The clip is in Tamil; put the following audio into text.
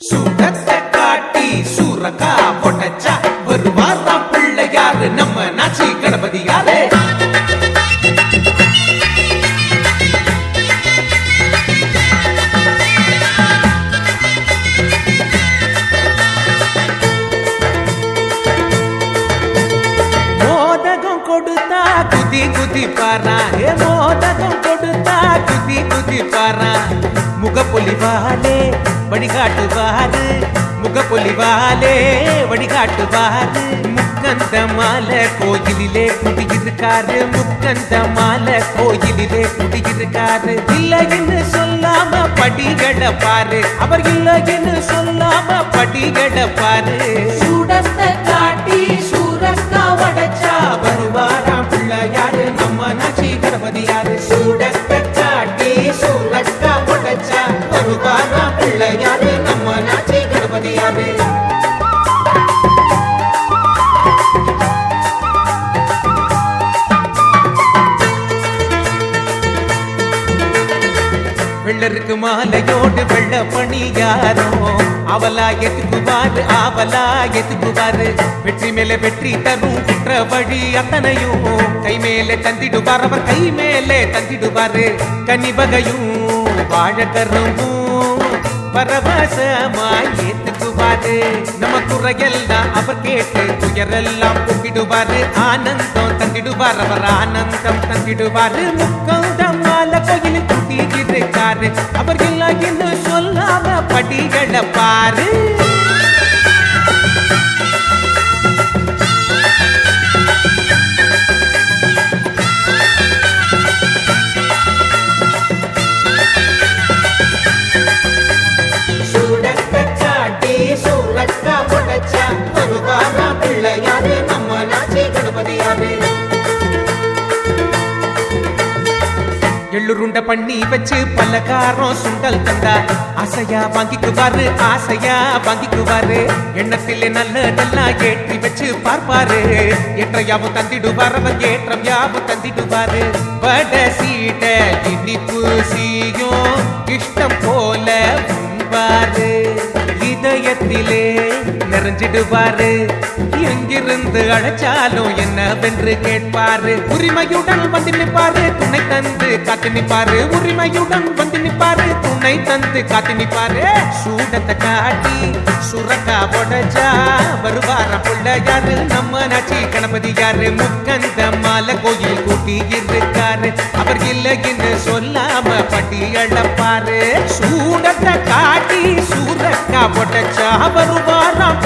சூடத்தை காட்டி சூரக்கா பொட்டச்சா வருவாராம் பிள்ளையாரு நம்ம நாச்சி கணபதியாரே. மோதகம் கொடுத்தா குதி குதி பாரா, மோதகம் கொடுத்தா குதி குதி பாரா. முகப்பொலிவாலே வழிகாட்டுவாரு, முகப்பொலிவாலே வழிகாட்டுவாரு. முக்கந்த மாலை கோயிலிலே குடியிருக்காரு, முக்கந்த மாலை கோயிலிலே குடியிருக்காரு. இல்லைன்னு சொல்லாம படிகளை பாரு, அவர் இல்லைன்னு சொல்லாம படிகளை பாரு. சூடத்தை காட்டி சூரக்கா உடைச்சா வருவாராம் பிள்ளையாரு நம்ம நாச்சி கணபதியாரு. சூடத்தை காட்டி சூரக்கா உடைச்சா வருவாராம் பிள்ளையாரு நம்ம நாச்சி கணபதியாரு. வெள்ளருக்கு மாலையோடு வெள்ள பணியாரோ அவலா எத்துக்குவாரு, அவலா எத்துக்குவாரு. வெற்றி மேல வெற்றி தரும் குற்ற வழி அத்தனையும் கை மேலே தந்திடுவார், அவர் கை மேலே தந்திடுவாரு. கனிவகையும் வாழக்கரும்பும் பரவசமாய் ஏத்துக்குவாரு. நம்ம குறையெல்லாம் அவர் கேட்டு துயரெல்லாம் போக்கிடுவாரு. ஆனந்தம் தந்திடுவார், அவர் ஆனந்தம் தந்திடுவாரு. முக்கந்தம் மாலை கோயில் குட்டியிருக்காரு, அவர் எல்லாம் என்ன சொல்லாம படிகளை பாரு. சூடத்தை காட்டி சூரக்கா உடைச்சா வருவாராம் பிள்ளையாரு நம்ம நாச்சி கணபதியாரு. எள்ளுருண்ட பண்ணி வச்சு பலகாரம் சுண்டல் தந்தா ஆசையா வாங்கிக்குவாரு, ஆசையா வாங்கிக்குவாரு. எண்ணத்திலே நல்லதெல்லாம் ஏற்றி வச்சு பார்ப்பாரு. ஏற்ற யாவும் தந்திடுவார், அவர் ஏற்றம் யாவும் தந்திடுவாரு. வட சீட இனிப்பு சீயும் இஷ்டம் போல உண்பாரு. இதயத்திலே நிறைஞ்சிடுவாரு, எங்கிருந்து அழைச்சாலும் என்னவென்று கேட்பாரு. உரிமையுடன் வந்து நிற்பாரு, துணை தந்து காத்து நிற்பாரு. உரிமையுடன் வந்து நிற்பாரு, துணை தந்து காத்து நிற்பாரு. சூடத்தை காட்டி சுரக்கா உடைச்சா வருவார பிள்ளையாரு நம்ம நாச்சி கணபதியாரு. முக்கந்த மாலை கோயில் கூட்டி இருக்காரு, அவர் இல்லைன்னு சொல்லாம பட்டி அளப்பாரு. சூடத்தை காட்டி சூரக்கா உடைச்சா வருவாராம்